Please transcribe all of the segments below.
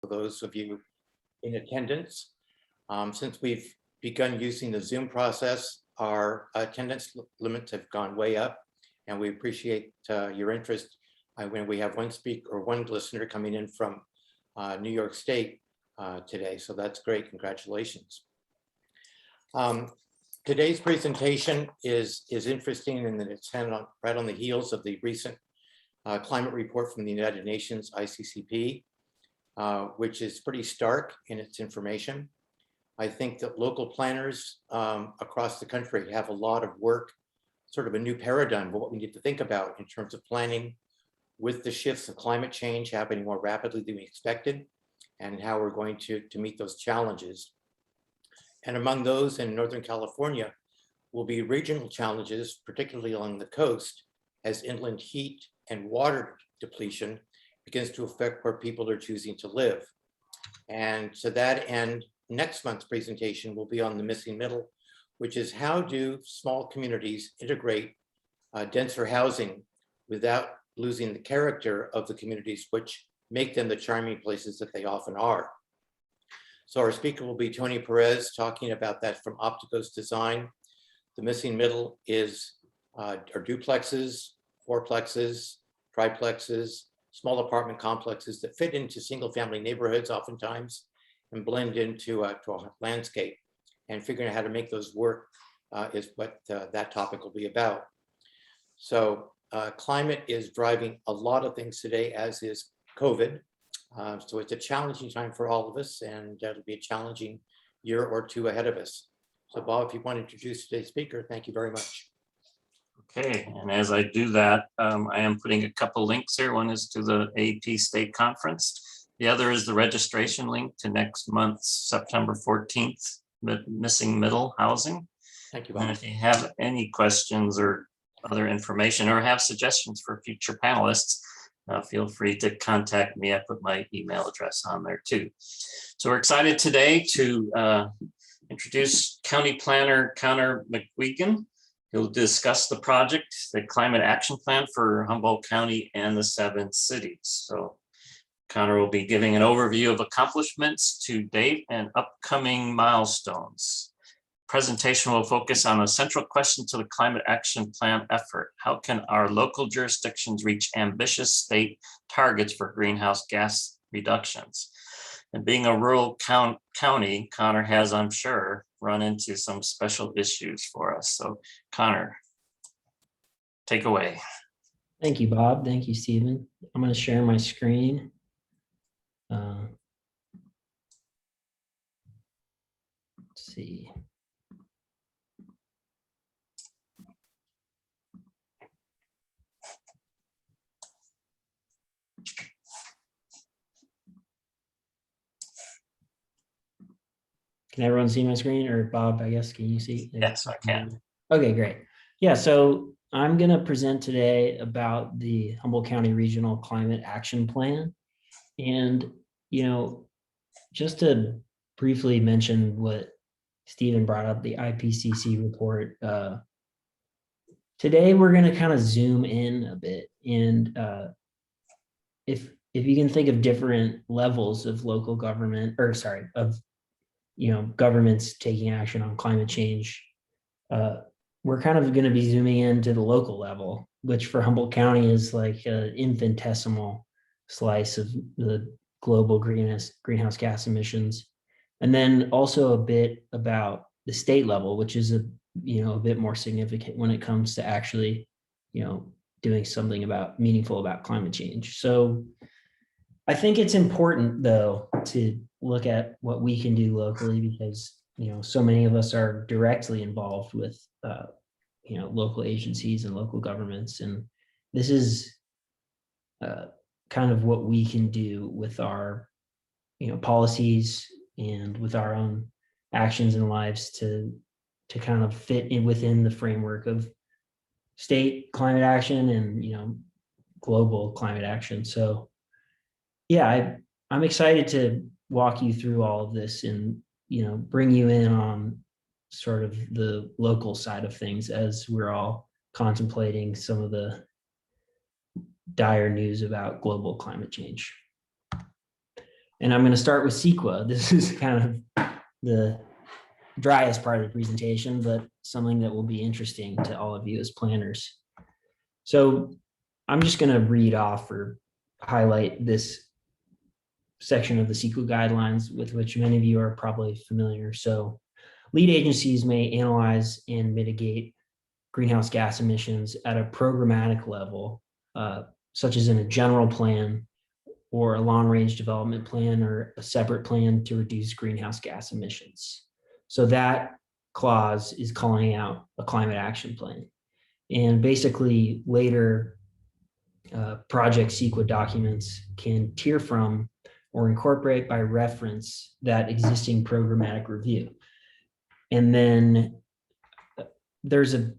for those of you in attendance. Since we've begun using the Zoom process, our attendance limits have gone way up, and we appreciate your interest when we have one speaker or one listener coming in from New York State today. So that's great. Congratulations. Today's presentation is interesting in that it's right on the heels of the recent climate report from the United Nations, ICCP, which is pretty stark in its information. I think that local planners across the country have a lot of work, sort of a new paradigm of what we need to think about in terms of planning with the shifts of climate change happening more rapidly than we expected, and how we're going to meet those challenges. And among those in Northern California will be regional challenges, particularly along the coast, as inland heat and water depletion begins to affect where people are choosing to live. And to that end, next month's presentation will be on the missing middle, which is how do small communities integrate denser housing without losing the character of the communities which make them the charming places that they often are. So our speaker will be Tony Perez, talking about that from Opticos Design. The missing middle is are duplexes, fourplexes, triplexes, small apartment complexes that fit into single family neighborhoods oftentimes and blend into a landscape. And figuring out how to make those work is what that topic will be about. So climate is driving a lot of things today, as is COVID. So it's a challenging time for all of us, and it'll be a challenging year or two ahead of us. So Bob, if you want to introduce today's speaker, thank you very much. Okay, and as I do that, I am putting a couple links here. One is to the AP State Conference. The other is the registration link to next month's September 14th, Missing Middle Housing. Thank you, Bob. And if you have any questions or other information or have suggestions for future panelists, feel free to contact me. I put my email address on there too. So we're excited today to introduce County Planner Connor McGuigan. He'll discuss the project, the Climate Action Plan for Humboldt County and the 7 cities. So Connor will be giving an overview of accomplishments to date and upcoming milestones. Presentation will focus on a central question to the Climate Action Plan effort. How can our local jurisdictions reach ambitious state targets for greenhouse gas reductions? And being a rural county, Connor has, I'm sure, run into some special issues for us. So Connor, take away. Thank you, Bob. Thank you, Stephen. I'm going to share my screen. Let's see. Can everyone see my screen, or Bob, I guess, can you see? Yes, I can. Okay, great. Yeah, so I'm going to present today about the Humboldt County Regional Climate Action Plan. And, you know, just to briefly mention what Stephen brought up, the IPCC report, today we're going to kind of zoom in a bit. And if you can think of different levels of local government, or sorry, of governments taking action on climate change, we're kind of going to be zooming into the local level, which for Humboldt County is like an infinitesimal slice of the global greenhouse gas emissions. And then also a bit about the state level, which is a bit more significant when it comes to actually, doing something meaningful about climate change. So I think it's important, though, to look at what we can do locally, because so many of us are directly involved with local agencies and local governments, and this is kind of what we can do with our policies and with our own actions and lives to kind of fit in within the framework of state climate action and global climate action. So yeah, I'm excited to walk you through all of this and bring you in on sort of the local side of things as we're all contemplating some of the dire news about global climate change. And I'm going to start with CEQA. This is kind of the driest part of the presentation, but something that will be interesting to all of you as planners. So I'm just going to read off or highlight this section of the CEQA guidelines with which many of you are probably familiar. So lead agencies may analyze and mitigate greenhouse gas emissions at a programmatic level, such as in a general plan or a long-range development plan or a separate plan to reduce greenhouse gas emissions. So that clause is calling out a climate action plan. And basically later project CEQA documents can tier from or incorporate by reference that existing programmatic review. And then there's a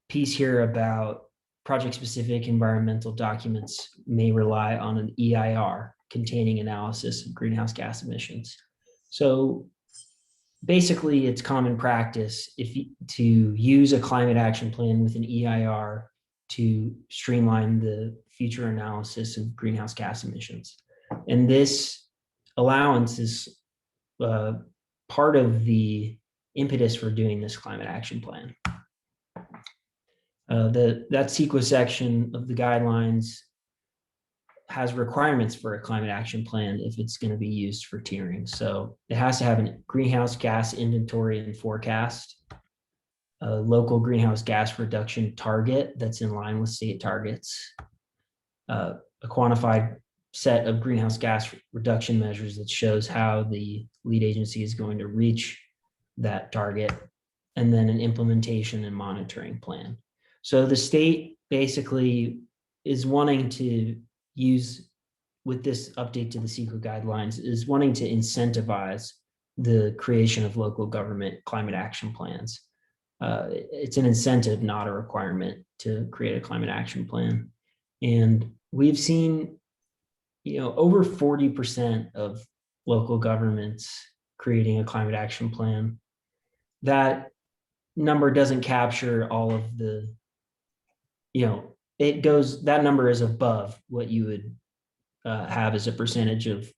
piece here about project-specific environmental documents may rely on an EIR containing analysis of greenhouse gas emissions. So basically, it's common practice to use a climate action plan with an EIR to streamline the future analysis of greenhouse gas emissions. And this allowance is part of the impetus for doing this climate action plan. That CEQA section of the guidelines has requirements for a climate action plan if it's going to be used for tiering. So it has to have a greenhouse gas inventory and forecast, a local greenhouse gas reduction target that's in line with state targets, a quantified set of greenhouse gas reduction measures that shows how the lead agency is going to reach that target, and then an implementation and monitoring plan. So the state basically is wanting to use, with this update to the CEQA guidelines, is wanting to incentivize the creation of local government climate action plans. It's an incentive, not a requirement, to create a climate action plan. And we've seen, over 40% of local governments creating a climate action plan. That number doesn't capture all of the, that number is above what you would have as a percentage of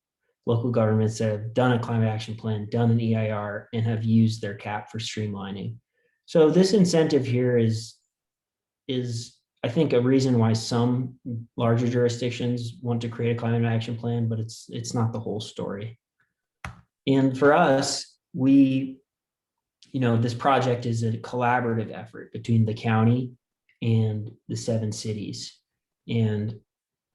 local governments that have done a climate action plan, done an EIR, and have used their cap for streamlining. So this incentive here is I think a reason why some larger jurisdictions want to create a climate action plan, but it's not the whole story. And for us, this project is a collaborative effort between the county and the 7 cities. And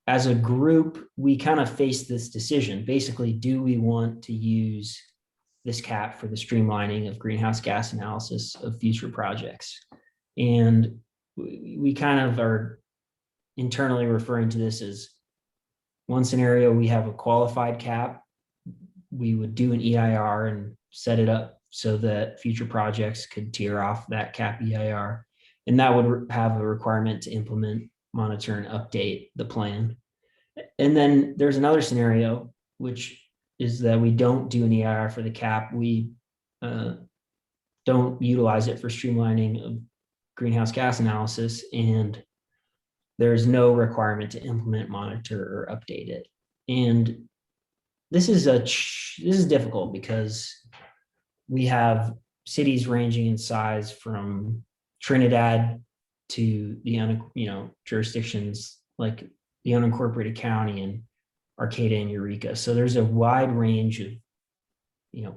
as a group, we kind of face this decision. Basically, do we want to use this cap for the streamlining of greenhouse gas analysis of future projects? And we kind of are internally referring to this as one scenario, we have a qualified cap. We would do an EIR and set it up so that future projects could tier off that cap EIR. And that would have a requirement to implement, monitor, and update the plan. And then there's another scenario, which is that we don't do an EIR for the cap. We don't utilize it for streamlining of greenhouse gas analysis, and there's no requirement to implement, monitor, or update it. And this is difficult because we have cities ranging in size from Trinidad to the jurisdictions like the unincorporated county and Arcata and Eureka. So there's a wide range of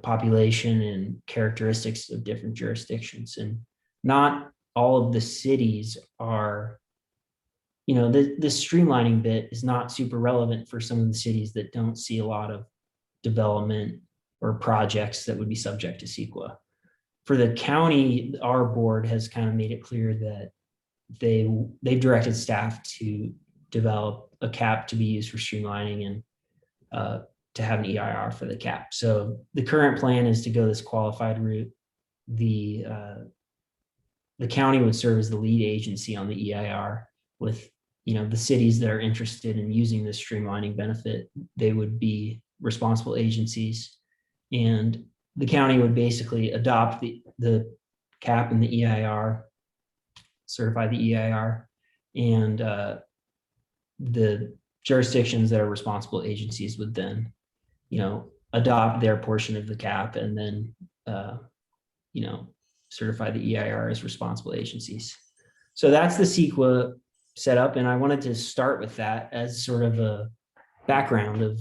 population and characteristics of different jurisdictions, and not all of the cities are, this streamlining bit is not super relevant for some of the cities that don't see a lot of development or projects that would be subject to CEQA. For the county, our board has kind of made it clear that they've directed staff to develop a cap to be used for streamlining and to have an EIR for the cap. So the current plan is to go this qualified route. The county would serve as the lead agency on the EIR, with the cities that are interested in using this streamlining benefit, they would be responsible agencies, and the county would basically adopt the cap and the EIR, certify the EIR, and the jurisdictions that are responsible agencies would then adopt their portion of the cap and then, certify the EIR as responsible agencies. So that's the CEQA setup. And I wanted to start with that as sort of a background of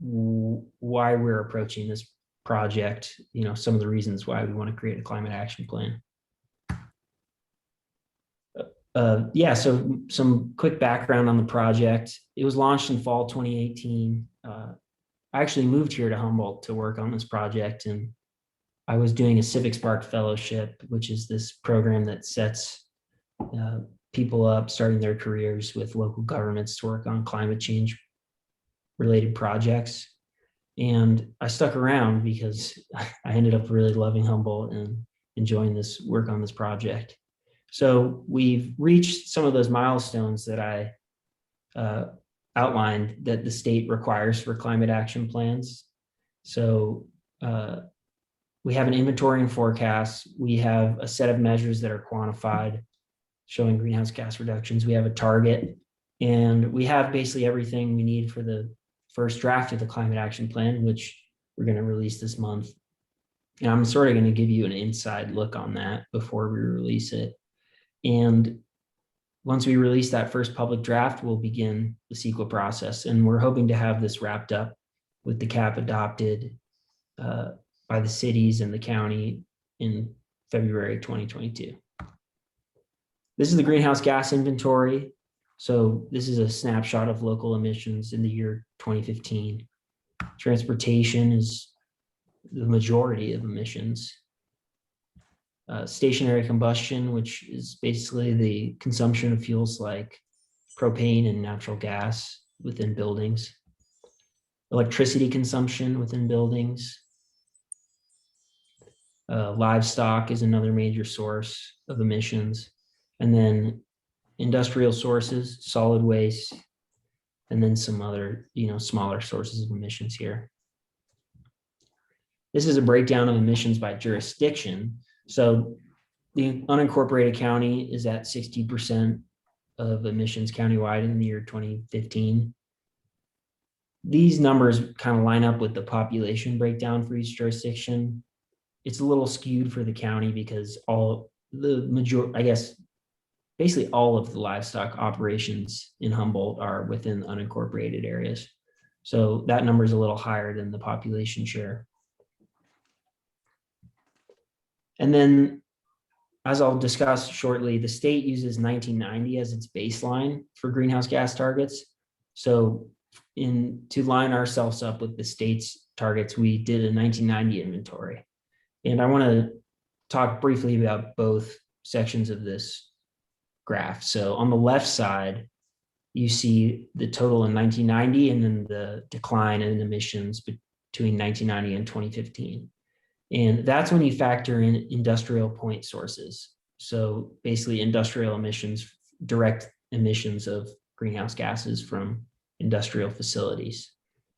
why we're approaching this project, some of the reasons why we want to create a climate action plan. So some quick background on the project. It was launched in fall 2018. I actually moved here to Humboldt to work on this project, and I was doing a Civic Spark Fellowship, which is this program that sets people up starting their careers with local governments to work on climate change related projects. And I stuck around because I ended up really loving Humboldt and enjoying this work on this project. So we've reached some of those milestones that I outlined that the state requires for climate action plans. So we have an inventory and forecast. We have a set of measures that are quantified, showing greenhouse gas reductions. We have a target, and we have basically everything we need for the first draft of the climate action plan, which we're going to release this month. And I'm sort of going to give you an inside look on that before we release it. And once we release that first public draft, we'll begin the CEQA process. And we're hoping to have this wrapped up with the cap adopted by the cities and the county in February 2022. This is the greenhouse gas inventory. So this is a snapshot of local emissions in the year 2015. Transportation is the majority of emissions. Stationary combustion, which is basically the consumption of fuels like propane and natural gas within buildings. Electricity consumption within buildings. Livestock is another major source of emissions. And then industrial sources, solid waste, and then some other, smaller sources of emissions here. This is a breakdown of emissions by jurisdiction. So the unincorporated county is at 60% of emissions countywide in the year 2015. These numbers kind of line up with the population breakdown for each jurisdiction. It's a little skewed for the county because basically all of the livestock operations in Humboldt are within unincorporated areas. So that number is a little higher than the population share. And then, as I'll discuss shortly, the state uses 1990 as its baseline for greenhouse gas targets. So to line ourselves up with the state's targets, we did a 1990 inventory. And I want to talk briefly about both sections of this graph. So on the left side, you see the total in 1990 and then the decline in emissions between 1990 and 2015. And that's when you factor in industrial point sources. So basically industrial emissions, direct emissions of greenhouse gases from industrial facilities.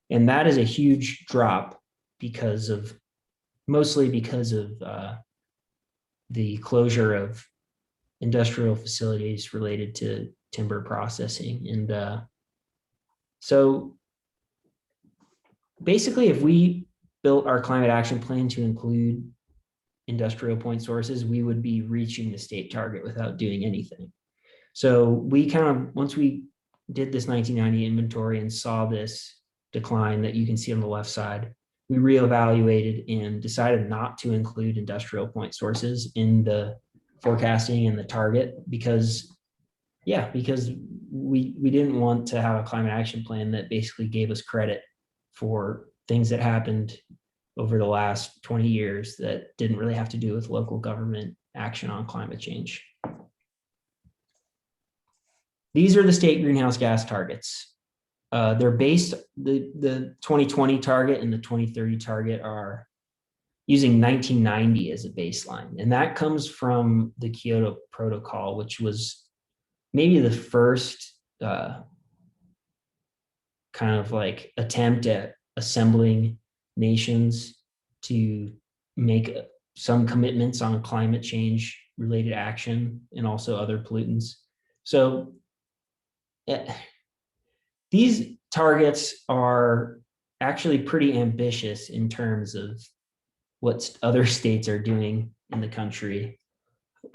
And that is a huge drop mostly because of the closure of industrial facilities related to timber processing. And so basically, if we built our climate action plan to include industrial point sources, we would be reaching the state target without doing anything. So once we did this 1990 inventory and saw this decline that you can see on the left side, we reevaluated and decided not to include industrial point sources in the forecasting and the target because we didn't want to have a climate action plan that basically gave us credit for things that happened over the last 20 years that didn't really have to do with local government action on climate change. These are the state greenhouse gas targets. They're based, the 2020 target and the 2030 target are using 1990 as a baseline. And that comes from the Kyoto Protocol, which was maybe the first kind of like attempt at assembling nations to make some commitments on climate change related action and also other pollutants. So these targets are actually pretty ambitious in terms of what other states are doing in the country,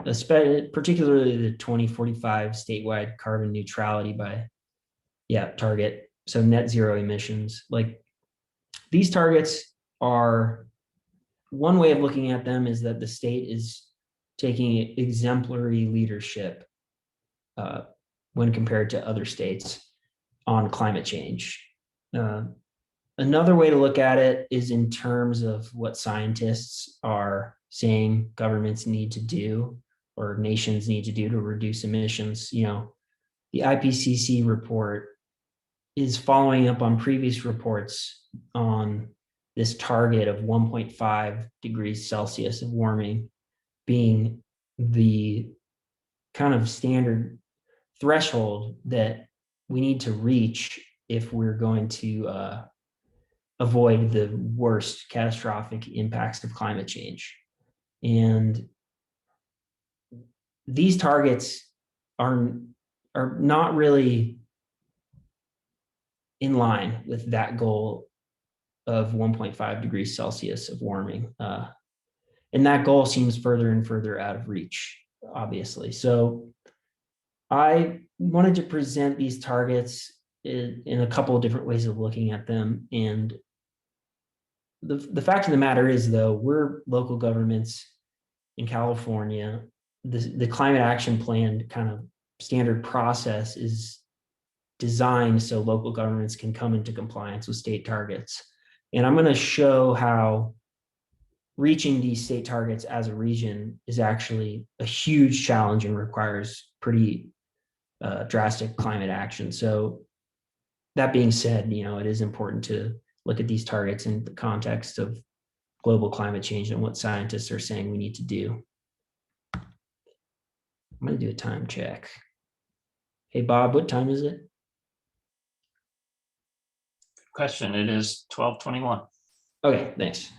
especially particularly the 2045 statewide carbon neutrality target. So net zero emissions. Like, these targets are, one way of looking at them is that the state is taking exemplary leadership when compared to other states on climate change. Another way to look at it is in terms of what scientists are saying governments need to do or nations need to do to reduce emissions. You know, the IPCC report is following up on previous reports on this target of 1.5 degrees Celsius of warming being the kind of standard threshold that we need to reach if we're going to avoid the worst catastrophic impacts of climate change. And these targets are not really in line with that goal of 1.5 degrees Celsius of warming. And that goal seems further and further out of reach, obviously. So I wanted to present these targets in a couple of different ways of looking at them. And the fact of the matter is, though, we're local governments in California. The climate action plan kind of standard process is designed so local governments can come into compliance with state targets. And I'm going to show how reaching these state targets as a region is actually a huge challenge and requires pretty drastic climate action. So that being said, you know, it is important to look at these targets in the context of global climate change and what scientists are saying we need to do. I'm going to do a time check. Hey, Bob, what time is it? Question. It is 12:21. Okay, thanks.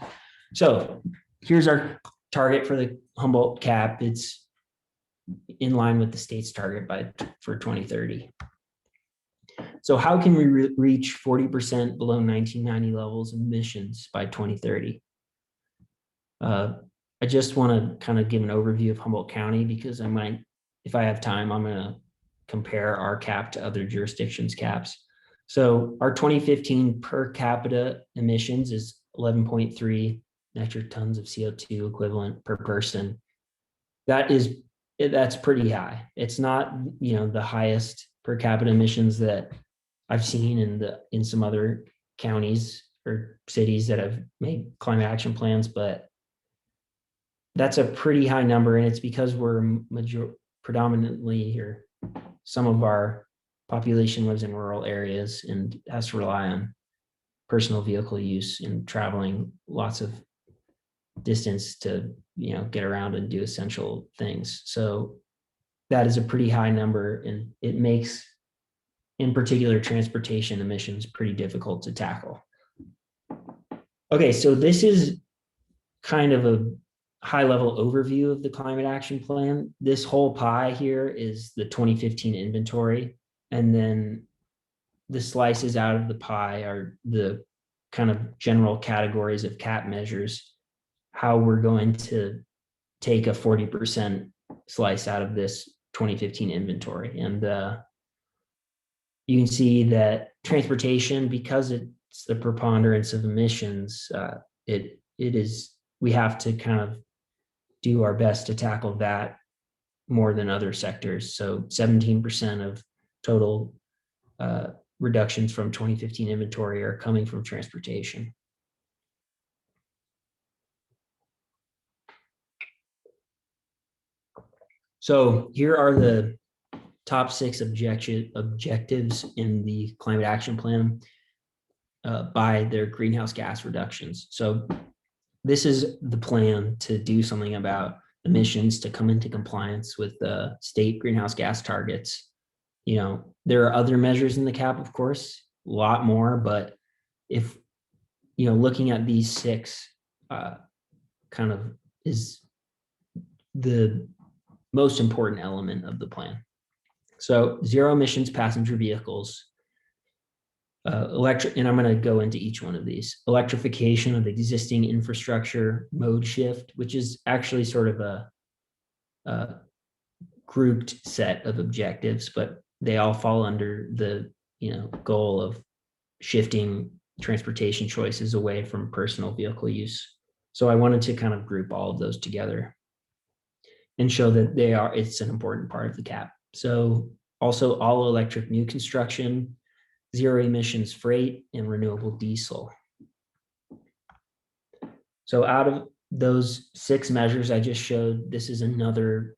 So here's our target for the Humboldt cap. It's in line with the state's target for 2030. So how can we reach 40% below 1990 levels of emissions by 2030? I just want to kind of give an overview of Humboldt County, because I might, if I have time, I'm going to compare our cap to other jurisdictions' caps. So our 2015 per capita emissions is 11.3 metric tons of CO2 equivalent per person. That's pretty high. It's not, you know, the highest per capita emissions that I've seen in some other counties or cities that have made climate action plans, but that's a pretty high number. And it's because we're predominantly here, some of our population lives in rural areas and has to rely on personal vehicle use and traveling lots of distance to, you know, get around and do essential things. So that is a pretty high number, and it makes, in particular, transportation emissions pretty difficult to tackle. Okay, so this is kind of a high-level overview of the climate action plan. This whole pie here is the 2015 inventory, and then the slices out of the pie are the kind of general categories of cap measures, how we're going to take a 40% slice out of this 2015 inventory. And you can see that transportation, because it's the preponderance of emissions, we have to kind of do our best to tackle that more than other sectors. So 17% of total reductions from 2015 inventory are coming from transportation. So here are the top 6 objectives in the climate action plan by their greenhouse gas reductions. So this is the plan to do something about emissions, to come into compliance with the state greenhouse gas targets. You know, there are other measures in the cap, of course, a lot more, but if, you know, looking at these 6 kind of is the most important element of the plan. So zero emissions passenger vehicles, Electric, and I'm going to go into each one of these. Electrification of existing infrastructure, mode shift, which is actually sort of a grouped set of objectives, but they all fall under the goal of shifting transportation choices away from personal vehicle use. So I wanted to kind of group all of those together and show that it's an important part of the CAP. So also all electric new construction, zero emissions freight, and renewable diesel. So out of those 6 measures I just showed, this is another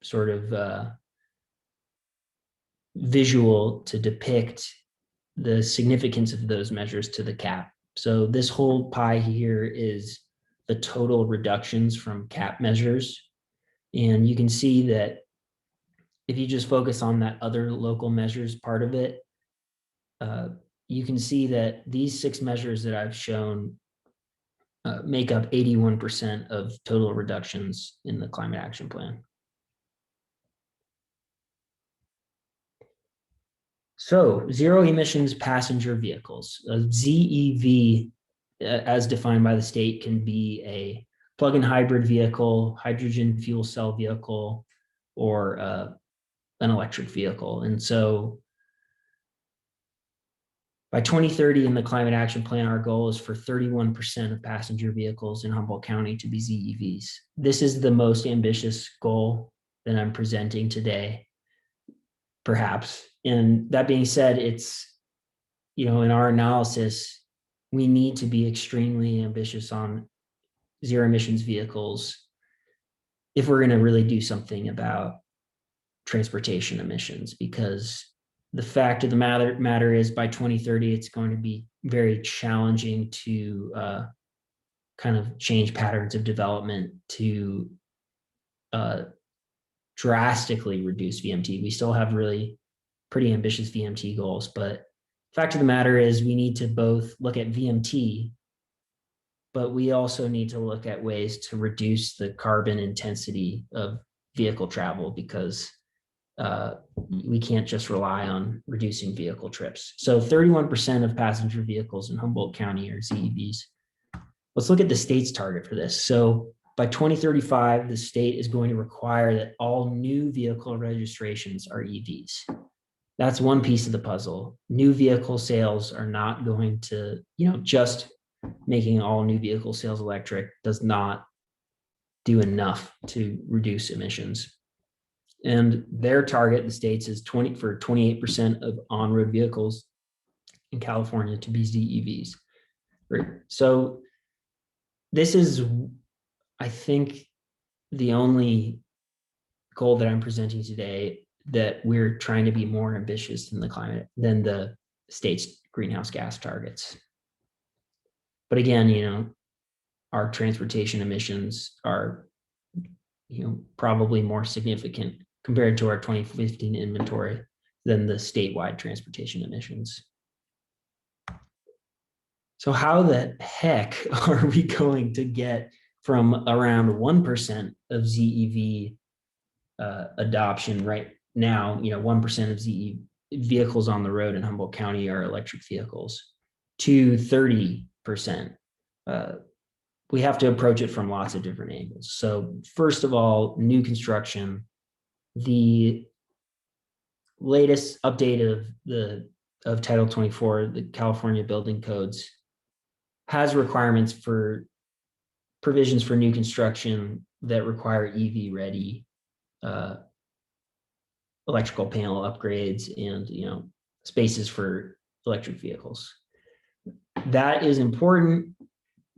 sort of visual to depict the significance of those measures to the CAP. So this whole pie here is the total reductions from CAP measures. And you can see that if you just focus on that other local measures part of it, you can see that these 6 measures that I've shown make up 81% of total reductions in the climate action plan. So zero emissions passenger vehicles, a ZEV as defined by the state can be a plug-in hybrid vehicle, hydrogen fuel cell vehicle, or an electric vehicle. And so by 2030 in the climate action plan, our goal is for 31% of passenger vehicles in Humboldt County to be ZEVs. This is the most ambitious goal that I'm presenting today, perhaps. And that being said, it's, in our analysis, we need to be extremely ambitious on zero emissions vehicles if we're going to really do something about transportation emissions, because the fact of the matter is by 2030, it's going to be very challenging to kind of change patterns of development to drastically reduce VMT. We still have really pretty ambitious VMT goals, but the fact of the matter is we need to both look at VMT, but we also need to look at ways to reduce the carbon intensity of vehicle travel, because we can't just rely on reducing vehicle trips. So 31% of passenger vehicles in Humboldt County are ZEVs. Let's look at the state's target for this. So by 2035, the state is going to require that all new vehicle registrations are EVs. That's one piece of the puzzle. New vehicle sales are not going to, just making all new vehicle sales electric does not do enough to reduce emissions. And their target, the states, is 28% of on-road vehicles in California to be ZEVs. Right. So this is, I think, the only goal that I'm presenting today that we're trying to be more ambitious than the state's greenhouse gas targets. But again, our transportation emissions are, probably more significant compared to our 2015 inventory than the statewide transportation emissions. So how the heck are we going to get from around 1% of ZEV adoption right now, 1% of ZEV vehicles on the road in Humboldt County are electric vehicles, to 30%? We have to approach it from lots of different angles. So first of all, new construction. The latest update of Title 24, the California building codes, has requirements for provisions for new construction that require EV ready electrical panel upgrades and spaces for electric vehicles. That is important.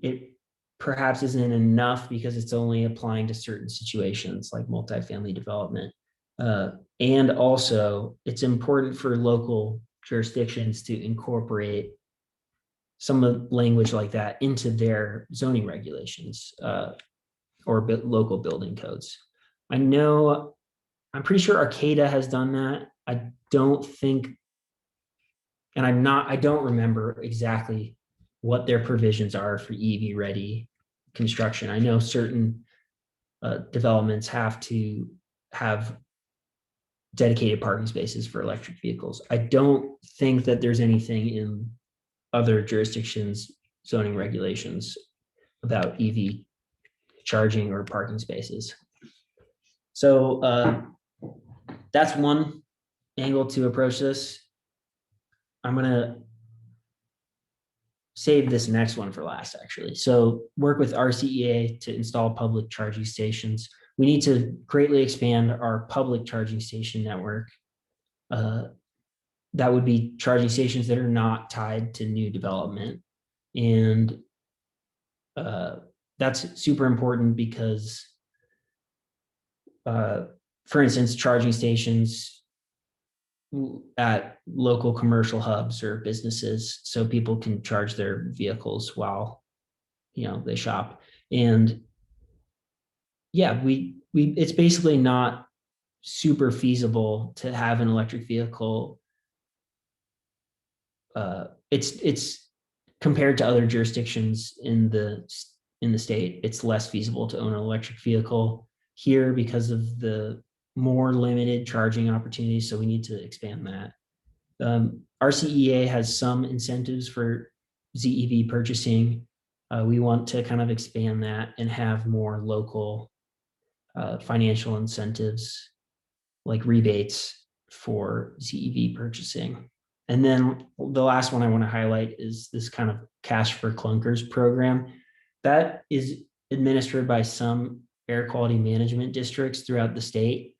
It perhaps isn't enough because it's only applying to certain situations like multifamily development. And also it's important for local jurisdictions to incorporate some of the language like that into their zoning regulations or local building codes. I'm pretty sure Arcata has done that. I don't remember exactly what their provisions are for EV ready construction. I know certain developments have to have dedicated parking spaces for electric vehicles. I don't think that there's anything in other jurisdictions zoning regulations about EV charging or parking spaces. So that's one angle to approach this. I'm gonna save this next one for last, actually. So work with RCEA to install public charging stations. We need to greatly expand our public charging station network. That would be charging stations that are not tied to new development. And that's super important because, for instance, charging stations at local commercial hubs or businesses, so people can charge their vehicles while, they shop. And yeah, it's basically not super feasible to have an electric vehicle. It's compared to other jurisdictions in the state, it's less feasible to own an electric vehicle here because of the more limited charging opportunities. So we need to expand that. RCEA has some incentives for ZEV purchasing. We want to kind of expand that and have more local financial incentives like rebates for ZEV purchasing. And then the last one I want to highlight is this kind of cash for clunkers program that is administered by some air quality management districts throughout the state.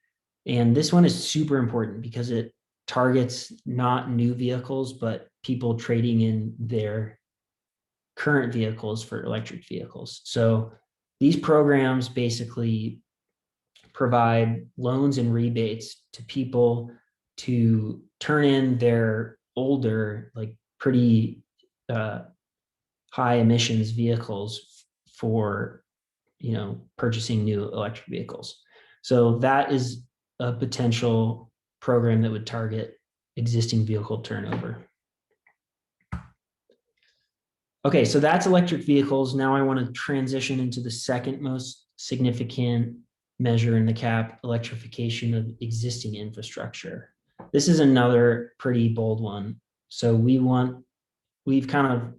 And this one is super important because it targets not new vehicles, but people trading in their current vehicles for electric vehicles. So these programs basically provide loans and rebates to people to turn in their older, like pretty high emissions vehicles for, purchasing new electric vehicles. So that is a potential program that would target existing vehicle turnover. Okay, so that's electric vehicles. Now I want to transition into the second most significant measure in the CAP, electrification of existing infrastructure. This is another pretty bold one. So we've kind of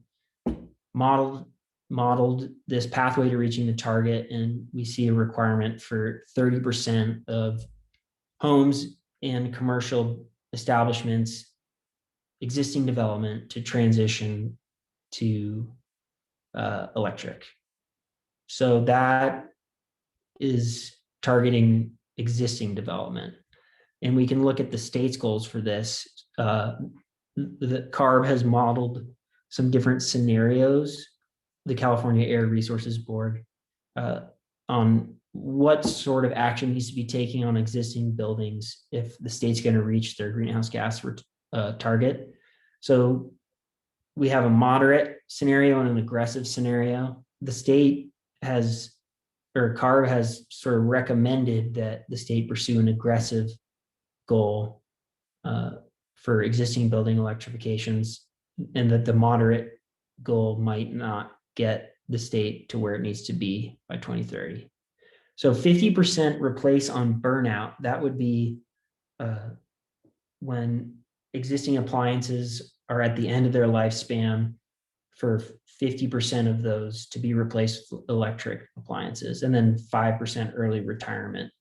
modeled this pathway to reaching the target, and we see a requirement for 30% of homes and commercial establishments, existing development, to transition to electric. So that is targeting existing development. And we can look at the state's goals for this. The CARB has modeled some different scenarios, the California Air Resources Board, on what sort of action needs to be taken on existing buildings if the state's going to reach their greenhouse gas target. So we have a moderate scenario and an aggressive scenario. The state CARB has sort of recommended that the state pursue an aggressive goal for existing building electrifications, and that the moderate goal might not get the state to where it needs to be by 2030. So 50% replace on burnout, that would be when existing appliances are at the end of their lifespan, for 50% of those to be replaced with electric appliances, and then 5% early retirement.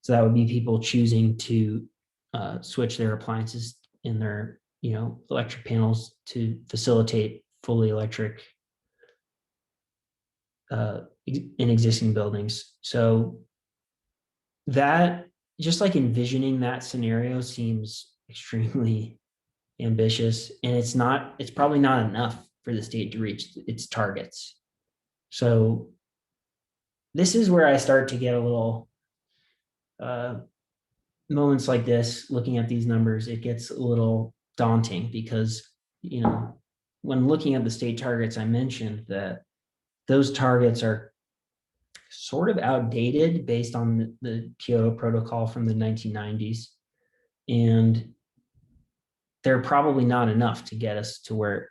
So that would be people choosing to switch their appliances in their electric panels to facilitate fully electric in existing buildings. So that, just like envisioning that scenario, seems extremely ambitious, and it's probably not enough for the state to reach its targets. So this is where I start to get a little moments like this, looking at these numbers, it gets a little daunting because, when looking at the state targets, I mentioned that those targets are sort of outdated based on the Kyoto Protocol from the 1990s. And they're probably not enough to get us to where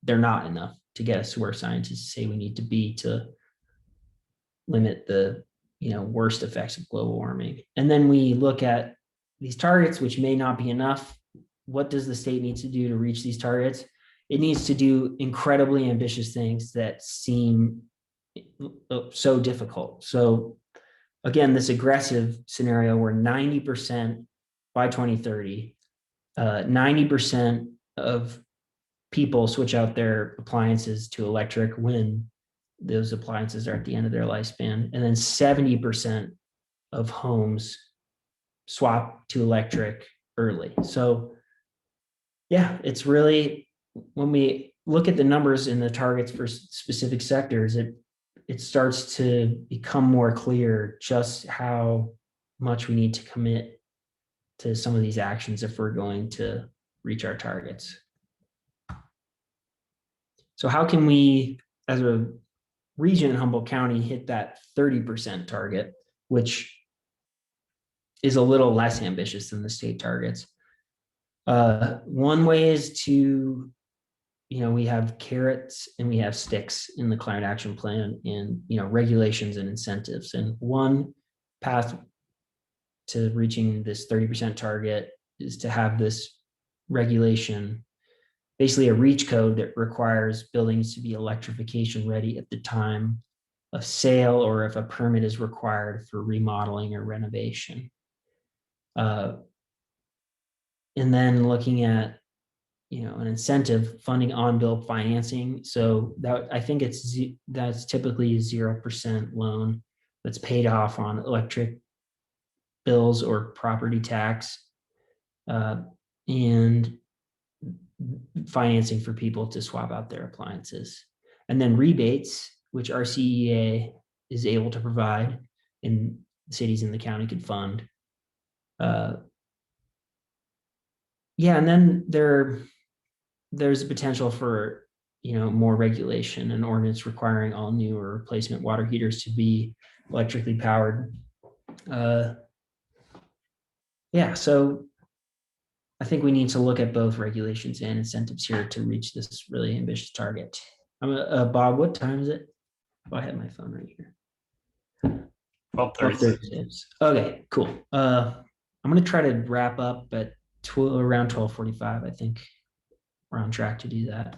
they're not enough to get us to where scientists say we need to be to limit the worst effects of global warming. And then we look at these targets, which may not be enough. What does the state need to do to reach these targets? It needs to do incredibly ambitious things that seem so difficult. So again, this aggressive scenario where 90% by 2030, 90% of people switch out their appliances to electric when those appliances are at the end of their lifespan, and then 70% of homes swap to electric early. So yeah, it's really, when we look at the numbers and the targets for specific sectors, it starts to become more clear just how much we need to commit to some of these actions if we're going to reach our targets. So how can we, as a region in Humboldt County, hit that 30% target, which is a little less ambitious than the state targets? One way is to, we have carrots and we have sticks in the climate action plan, and, regulations and incentives. And one path to reaching this 30% target is to have this regulation, basically a reach code that requires buildings to be electrification ready at the time of sale, or if a permit is required for remodeling or renovation. And then looking at, an incentive funding on-bill financing. So that, I think that's typically a 0% loan that's paid off on electric bills or property tax, and financing for people to swap out their appliances. And then rebates, which RCEA is able to provide, and cities in the county could fund. And then there's a potential for, more regulation and ordinance requiring all new or replacement water heaters to be electrically powered. So I think we need to look at both regulations and incentives here to reach this really ambitious target. Bob, what time is it? Oh, I have my phone right here. 12:36. Okay, cool. I'm going to try to wrap up at around 12:45. I think we're on track to do that.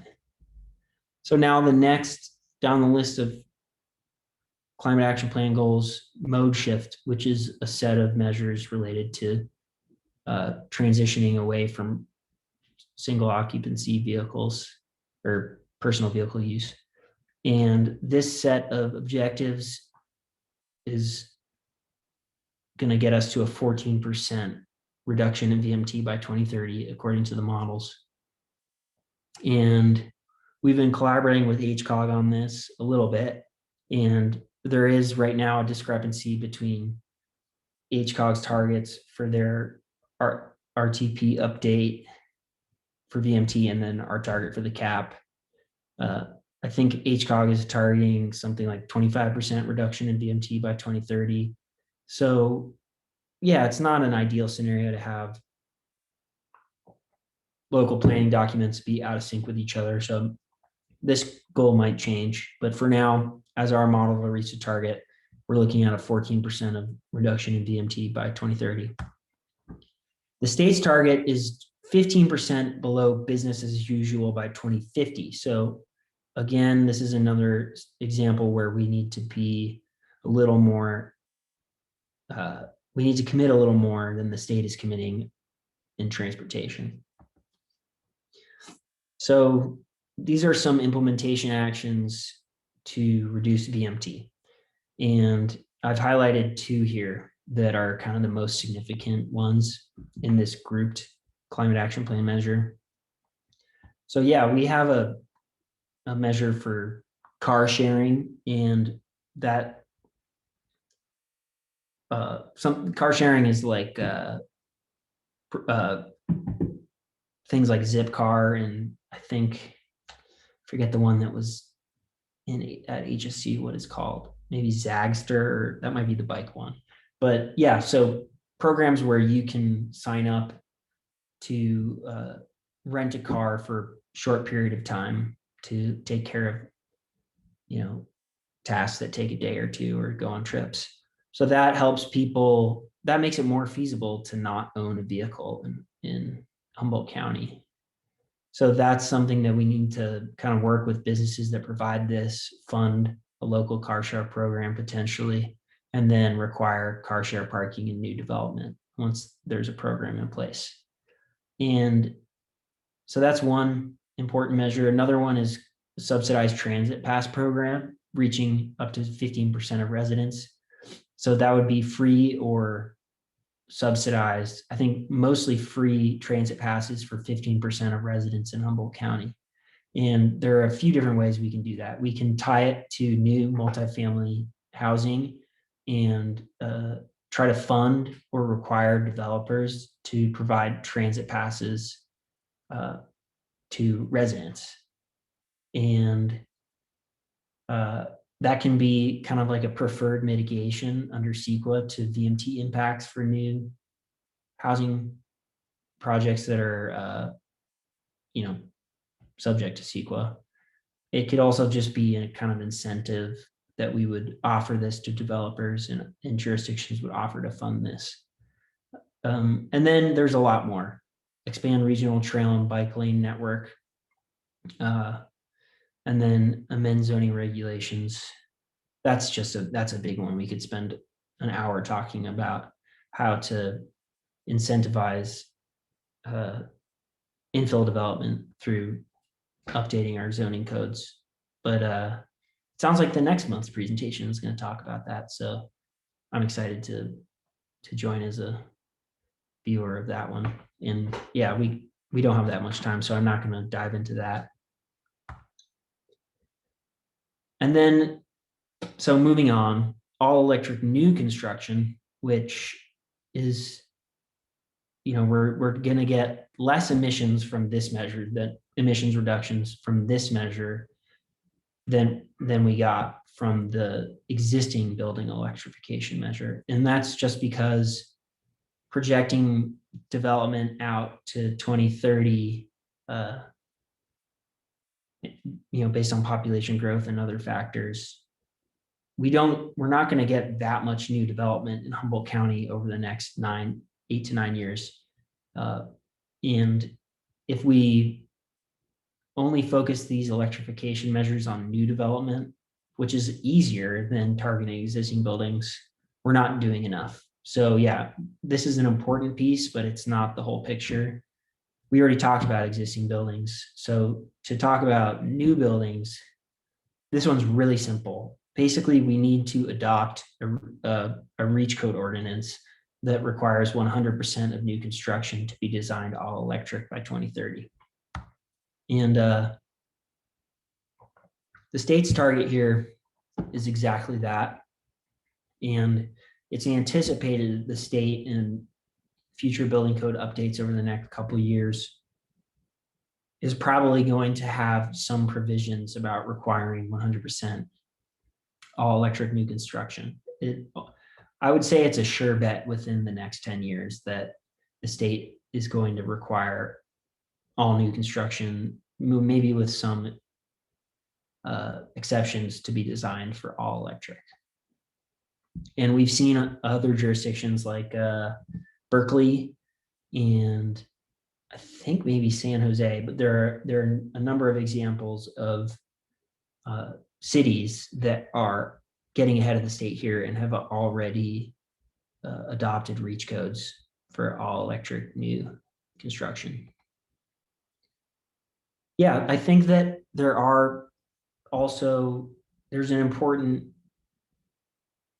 So now the next down the list of climate action plan goals, mode shift, which is a set of measures related to transitioning away from single occupancy vehicles or personal vehicle use. And this set of objectives is going to get us to a 14% reduction in VMT by 2030, according to the models. And we've been collaborating with HCOG on this a little bit. And there is right now a discrepancy between HCOG's targets for their RTP update for VMT and then our target for the cap. I think HCOG is targeting something like 25% reduction in VMT by 2030. So yeah, it's not an ideal scenario to have local planning documents be out of sync with each other. So this goal might change, but for now, as our model will reach the target, we're looking at a 14% of reduction in VMT by 2030. The state's target is 15% below business as usual by 2050. So again, this is another example where we need to be a little more, we need to commit a little more than the state is committing in transportation. So these are some implementation actions to reduce VMT. And I've highlighted two here that are kind of the most significant ones in this grouped climate action plan measure. So yeah, we have a measure for car sharing, and that some car sharing is like things like Zipcar, and I forget the one that was at HSC, what it's called, maybe Zagster, or that might be the bike one. But yeah, so programs where you can sign up to rent a car for a short period of time to take care of, tasks that take a day or two or go on trips. So that helps people that makes it more feasible to not own a vehicle in Humboldt County. So that's something that we need to kind of work with businesses that provide this, fund a local car share program potentially, and then require car share parking in new development once there's a program in place. And so that's one important measure. Another one is the subsidized transit pass program, reaching up to 15% of residents. So that would be free or subsidized, I think mostly free transit passes for 15% of residents in Humboldt County. And there are a few different ways we can do that. We can tie it to new multifamily housing and try to fund or require developers to provide transit passes to residents. And that can be kind of like a preferred mitigation under CEQA to VMT impacts for new housing projects that are, subject to CEQA. It could also just be a kind of incentive that we would offer this to developers and jurisdictions would offer to fund this. And then there's a lot more. Expand regional trail and bike lane network. And then amend zoning regulations. That's a big one. We could spend an hour talking about how to incentivize infill development through updating our zoning codes. But it sounds like the next month's presentation is going to talk about that. So I'm excited to join as a viewer of that one. And yeah, we don't have that much time, so I'm not going to dive into that. And then, so moving on, all electric new construction, which is, we're going to get less emissions from this measure, that emissions reductions from this measure than we got from the existing building electrification measure. And that's just because projecting development out to 2030, based on population growth and other factors, we're not going to get that much new development in Humboldt County over the next 8 to 9 years. And if we only focus these electrification measures on new development, which is easier than targeting existing buildings, we're not doing enough. So yeah, this is an important piece, but it's not the whole picture. We already talked about existing buildings. So to talk about new buildings, this one's really simple. Basically, we need to adopt a REACH code ordinance that requires 100% of new construction to be designed all electric by 2030. And the state's target here is exactly that. And it's anticipated the state and future building code updates over the next couple of years is probably going to have some provisions about requiring 100% all electric new construction. I would say it's a sure bet within the next 10 years that the state is going to require all new construction, maybe with some exceptions, to be designed for all electric. And we've seen other jurisdictions like Berkeley and I think maybe San Jose, but there are a number of examples of cities that are getting ahead of the state here and have already adopted REACH codes for all electric new construction. Yeah, I think that there's an important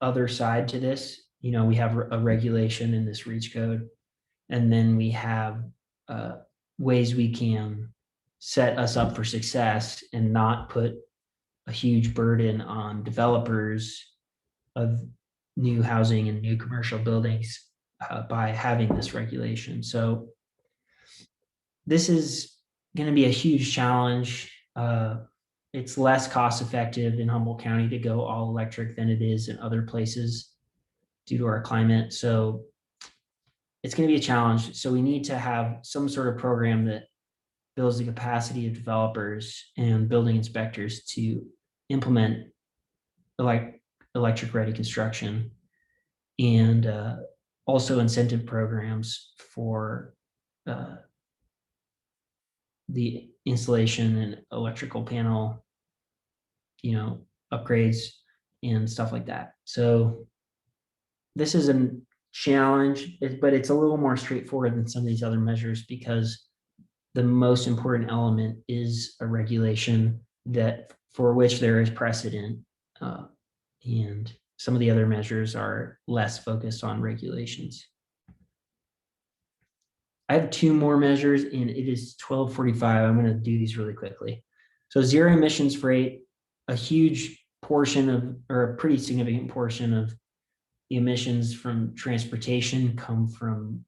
other side to this. We have a regulation in this REACH code, and then we have ways we can set us up for success and not put a huge burden on developers of new housing and new commercial buildings by having this regulation. So this is going to be a huge challenge. It's less cost effective in Humboldt County to go all electric than it is in other places due to our climate. So it's going to be a challenge. So we need to have some sort of program that builds the capacity of developers and building inspectors to implement electric ready construction, and also incentive programs for the installation and electrical panel, upgrades and stuff like that. So this is a challenge, but it's a little more straightforward than some of these other measures because the most important element is a regulation that for which there is precedent. And some of the other measures are less focused on regulations. I have two more measures and it is 12:45. I'm going to do these really quickly. So zero emissions freight, a huge portion of, or a pretty significant portion of the emissions from transportation come from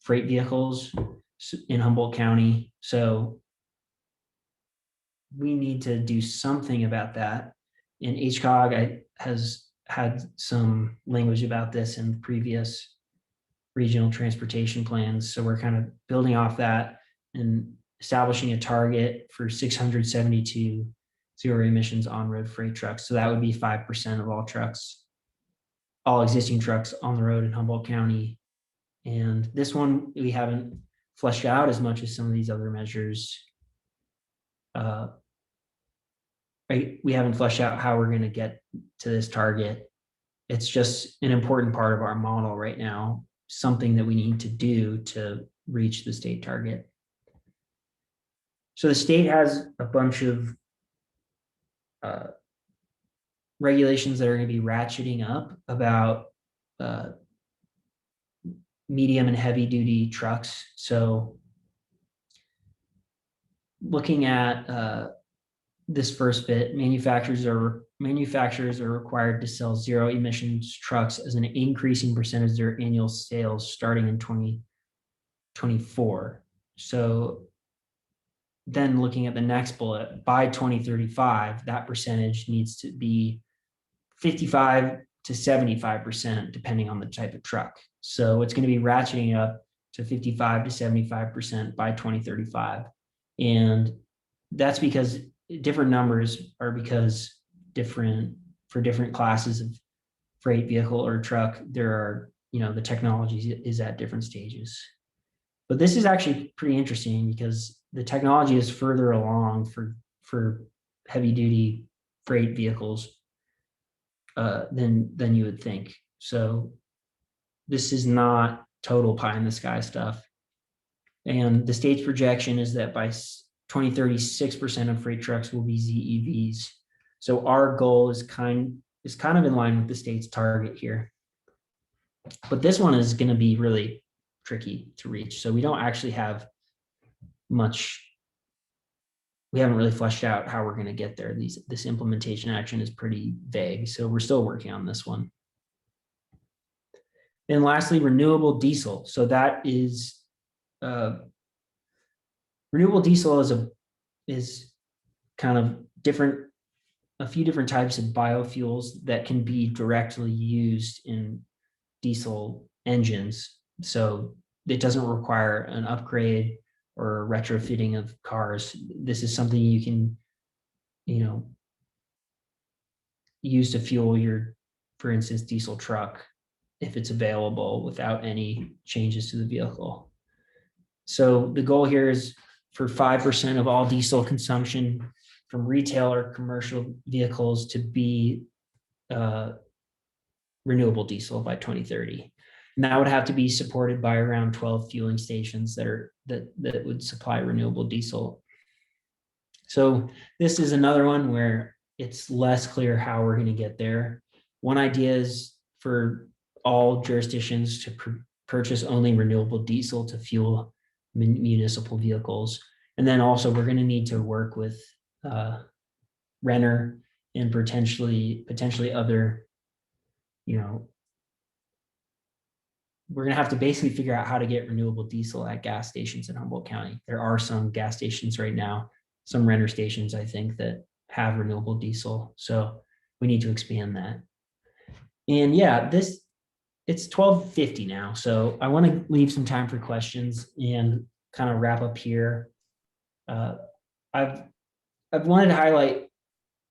freight vehicles in Humboldt County. So we need to do something about that. And HCOG has had some language about this in previous regional transportation plans. So we're kind of building off that and establishing a target for 672 zero emissions on-road freight trucks. So that would be 5% of all trucks, all existing trucks on the road in Humboldt County. And this one we haven't fleshed out as much as some of these other measures. We haven't fleshed out how we're going to get to this target. It's just an important part of our model right now, something that we need to do to reach the state target. So the state has a bunch of regulations that are going to be ratcheting up about medium and heavy duty trucks. So looking at this first bit, manufacturers are required to sell zero emissions trucks as an increasing percentage of their annual sales starting in 2024. So then looking at the next bullet, by 2035, that percentage needs to be 55 to 75%, depending on the type of truck. So it's going to be ratcheting up to 55 to 75% by 2035. And that's because different numbers are because for different classes of freight vehicle or truck, there are, the technology is at different stages. But this is actually pretty interesting because the technology is further along for heavy duty freight vehicles than you would think. So this is not total pie in the sky stuff. And the state's projection is that by 2030, 6% of freight trucks will be ZEVs. So our goal is kind of in line with the state's target here. But this one is going to be really tricky to reach. So we don't actually have much. We haven't really fleshed out how we're going to get there. This implementation action is pretty vague. So we're still working on this one. And lastly, renewable diesel. So that is renewable diesel is kind of different, a few different types of biofuels that can be directly used in diesel engines. So it doesn't require an upgrade or retrofitting of cars. This is something you can, use to fuel your, for instance, diesel truck if it's available without any changes to the vehicle. So the goal here is for 5% of all diesel consumption from retail or commercial vehicles to be renewable diesel by 2030. And that would have to be supported by around 12 fueling stations that would supply renewable diesel. So this is another one where it's less clear how we're going to get there. One idea is for all jurisdictions to purchase only renewable diesel to fuel municipal vehicles. And then also we're going to need to work with Renner and potentially other, we're going to have to basically figure out how to get renewable diesel at gas stations in Humboldt County. There are some gas stations right now, some Renner stations, I think, that have renewable diesel. So we need to expand that. And yeah, it's 12:50 now. So I want to leave some time for questions and kind of wrap up here. I've wanted to highlight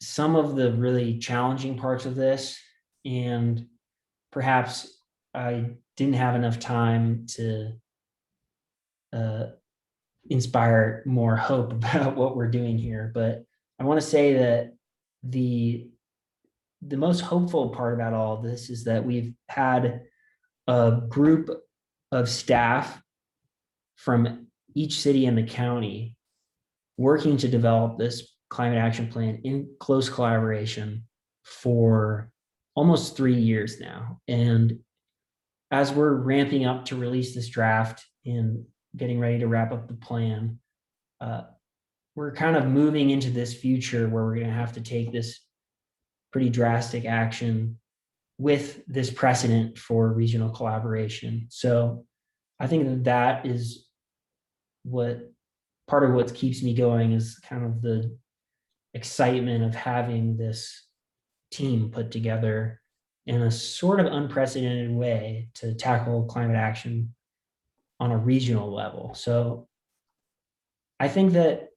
some of the really challenging parts of this, and perhaps I didn't have enough time to inspire more hope about what we're doing here. But I want to say that the most hopeful part about all of this is that we've had a group of staff from each city in the county working to develop this climate action plan in close collaboration for almost 3 years now. And as we're ramping up to release this draft and getting ready to wrap up the plan, we're kind of moving into this future where we're going to have to take this pretty drastic action with this precedent for regional collaboration. So I think that that is what part of what keeps me going, is kind of the excitement of having this team put together in a sort of unprecedented way to tackle climate action on a regional level. So I think that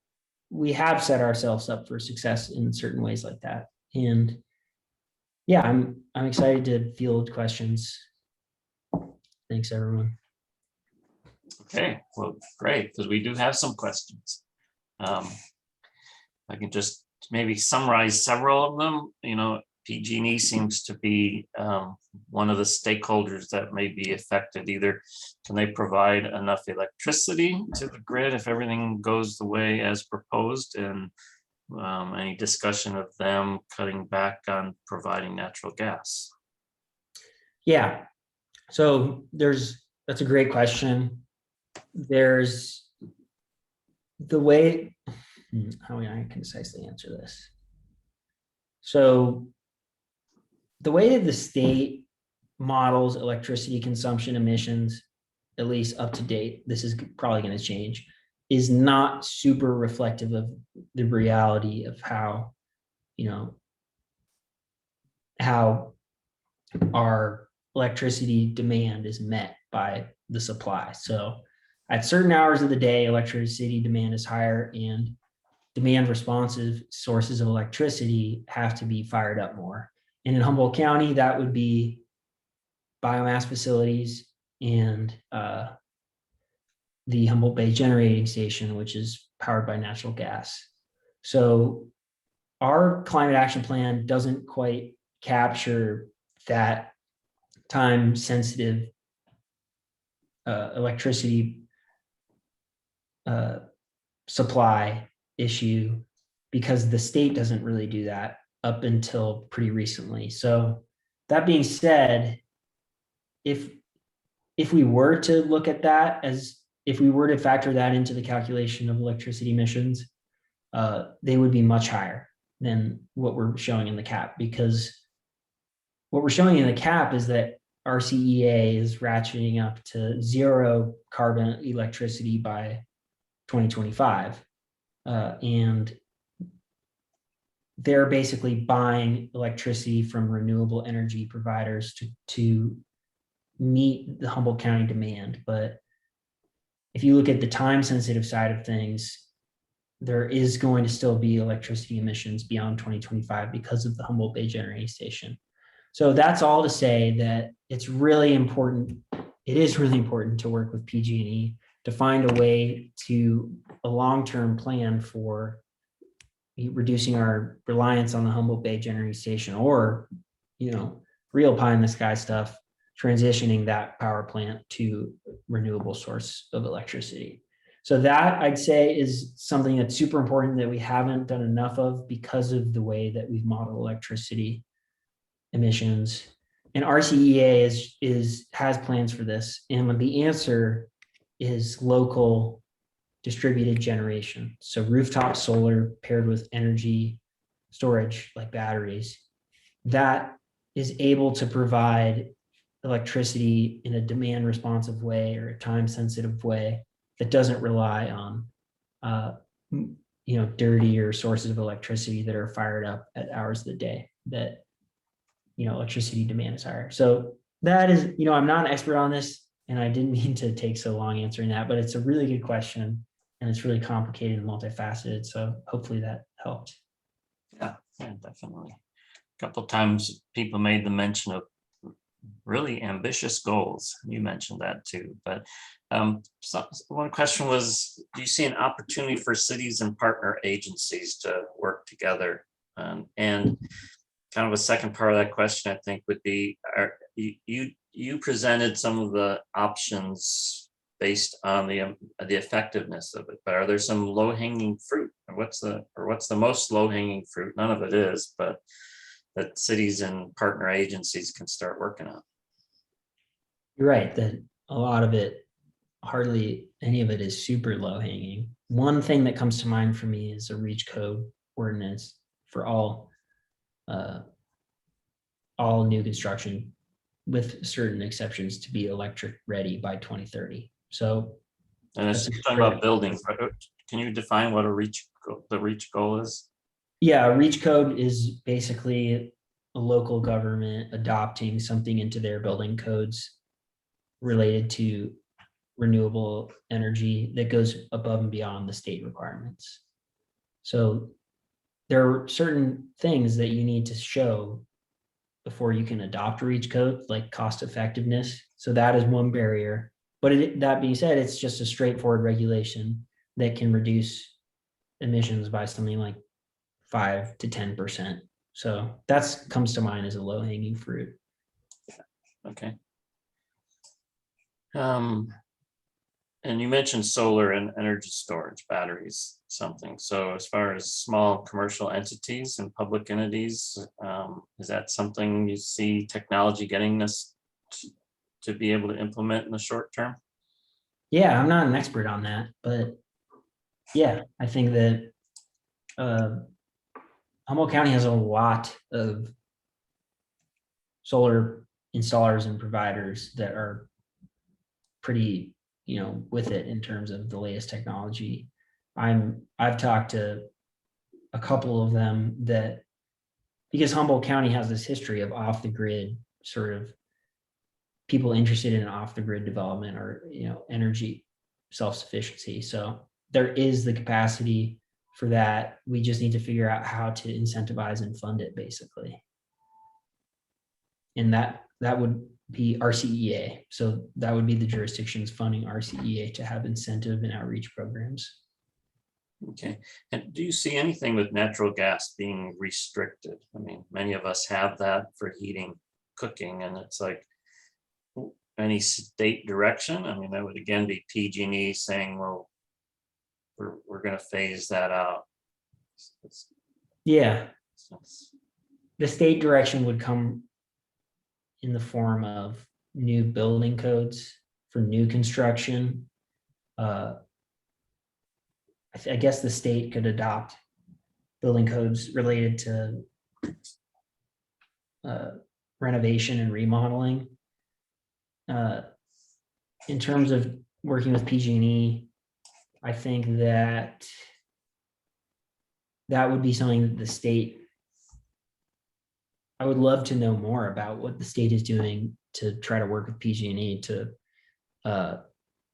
we have set ourselves up for success in certain ways like that. And yeah, I'm excited to field questions. Thanks, everyone. Okay, well, great, because we do have some questions. I can just maybe summarize several of them. You know, PG&E seems to be one of the stakeholders that may be affected. Either can they provide enough electricity to the grid if everything goes the way as proposed, and any discussion of them cutting back on providing natural gas? Yeah, so that's a great question. There's the way, how can I concisely answer this? So the way that the state models electricity consumption emissions, at least up to date, this is probably going to change, is not super reflective of the reality of how, how our electricity demand is met by the supply. So at certain hours of the day, electricity demand is higher, and demand responsive sources of electricity have to be fired up more. And in Humboldt County, that would be biomass facilities and the Humboldt Bay Generating Station, which is powered by natural gas. So our climate action plan doesn't quite capture that time sensitive electricity supply issue, because the state doesn't really do that up until pretty recently. So that being said, if we were to look at that as, if we were to factor that into the calculation of electricity emissions, they would be much higher than what we're showing in the cap, because what we're showing in the cap is that RCEA is ratcheting up to zero carbon electricity by 2025. And they're basically buying electricity from renewable energy providers to meet the Humboldt County demand. But if you look at the time sensitive side of things, there is going to still be electricity emissions beyond 2025 because of the Humboldt Bay Generating Station. So that's all to say that it's really important. It is really important to work with PG&E to find a way to a long-term plan for reducing our reliance on the Humboldt Bay Generating Station, or, real pie in the sky stuff, transitioning that power plant to renewable source of electricity. So that, I'd say, is something that's super important that we haven't done enough of because of the way that we've modeled electricity emissions. And RCEA has plans for this. And the answer is local distributed generation. So rooftop solar paired with energy storage like batteries, that is able to provide electricity in a demand responsive way or a time sensitive way that doesn't rely on dirtier sources of electricity that are fired up at hours of the day that electricity demand is higher. So that is, I'm not an expert on this, and I didn't mean to take so long answering that, but it's a really good question, and it's really complicated and multifaceted. So hopefully that helped. Yeah, definitely. A couple of times people made the mention of really ambitious goals. You mentioned that too, but so one question was, do you see an opportunity for cities and partner agencies to work together? And kind of a second part of that question, I think, would be, you presented some of the options based on the effectiveness of it, but are there some low-hanging fruit? Or what's the most low-hanging fruit? None of it is, but that cities and partner agencies can start working on. You're right that a lot of it, hardly any of it is super low hanging. One thing that comes to mind for me is a REACH code ordinance for all new construction, with certain exceptions, to be electric ready by 2030. So, and it's talking about buildings. Can you define what the REACH goal is? Yeah, a REACH code is basically a local government adopting something into their building codes related to renewable energy that goes above and beyond the state requirements. So there are certain things that you need to show before you can adopt a REACH code, like cost effectiveness. So that is one barrier. But that being said, it's just a straightforward regulation that can reduce emissions by something like 5 to 10%. So that comes to mind as a low hanging fruit. Okay. And you mentioned solar and energy storage, batteries, something. So as far as small commercial entities and public entities, is that something you see technology getting us to be able to implement in the short term? Yeah, I'm not an expert on that, but yeah, I think that Humboldt County has a lot of solar installers and providers that are pretty, with it in terms of the latest technology. I've talked to a couple of them that, because Humboldt County has this history of off the grid sort of people interested in off the grid development or, energy self-sufficiency. So there is the capacity for that. We just need to figure out how to incentivize and fund it, basically. And that would be RCEA. So that would be the jurisdictions funding RCEA to have incentive and outreach programs. Okay. And do you see anything with natural gas being restricted? I mean, many of us have that for heating, cooking, and it's like, any state direction? I mean, that would again be PG&E saying, well, we're going to phase that out. Yeah. The state direction would come in the form of new building codes for new construction. I guess the state could adopt building codes related to renovation and remodeling. In terms of working with PG&E, I think that would be something that the state, I would love to know more about what the state is doing to try to work with PG&E to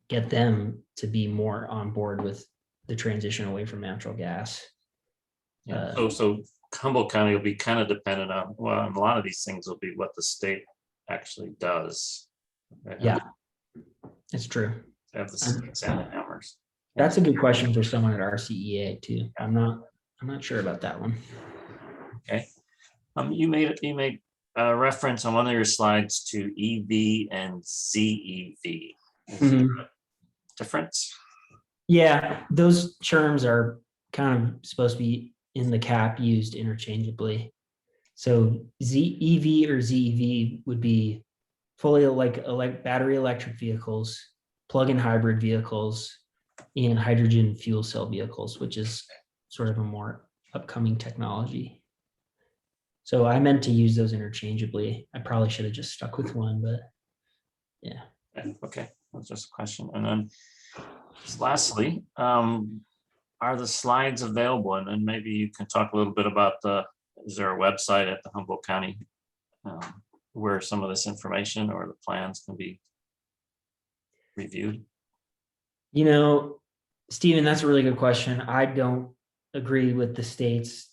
get them to be more on board with the transition away from natural gas. Yeah. So Humboldt County will be kind of dependent on, well, a lot of these things will be what the state actually does. Yeah, it's true. They have the sticks and the hammers. That's a good question for someone at RCEA too. I'm not sure about that one. Okay. You made a reference on one of your slides to EV and ZEV. Is there a difference? Yeah, those terms are kind of supposed to be in the cap used interchangeably. So EV or ZEV would be fully like battery electric vehicles, plug-in hybrid vehicles, and hydrogen fuel cell vehicles, which is sort of a more upcoming technology. So I meant to use those interchangeably. I probably should have just stuck with one, but yeah. Okay, that's just a question. And then just lastly, are the slides available? And then maybe you can talk a little bit about is there a website at the Humboldt County where some of this information or the plans can be reviewed? Stephen, that's a really good question. I don't agree with the state's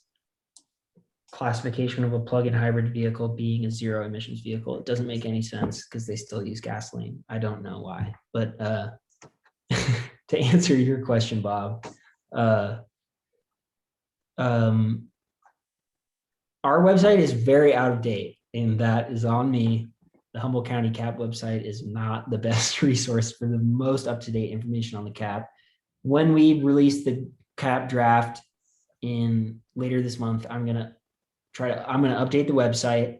classification of a plug-in hybrid vehicle being a zero emissions vehicle. It doesn't make any sense because they still use gasoline. I don't know why, but to answer your question, Bob, our website is very out of date, and that is on me. The Humboldt County CAP website is not the best resource for the most up-to-date information on the CAP. When we release the CAP draft in later this month, I'm gonna update the website,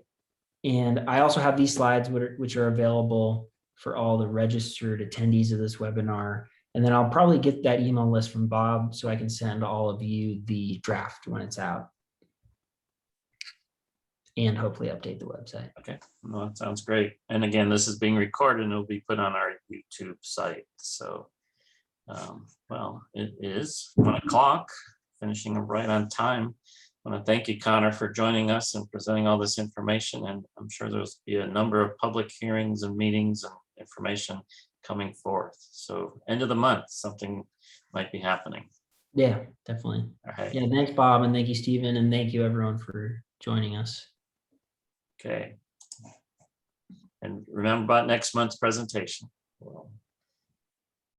and I also have these slides which are available for all the registered attendees of this webinar. And then I'll probably get that email list from Bob so I can send all of you the draft when it's out, and hopefully update the website. Okay, well, that sounds great. And again, this is being recorded and it'll be put on our YouTube site. So, well, it is 1 o'clock, finishing right on time. I want to thank you, Connor, for joining us and presenting all this information. And I'm sure there'll be a number of public hearings and meetings and information coming forth. So end of the month, something might be happening. Yeah, definitely. All right. Yeah, thanks, Bob, and thank you, Stephen, and thank you, everyone, for joining us. Okay. And remember about next month's presentation. Well,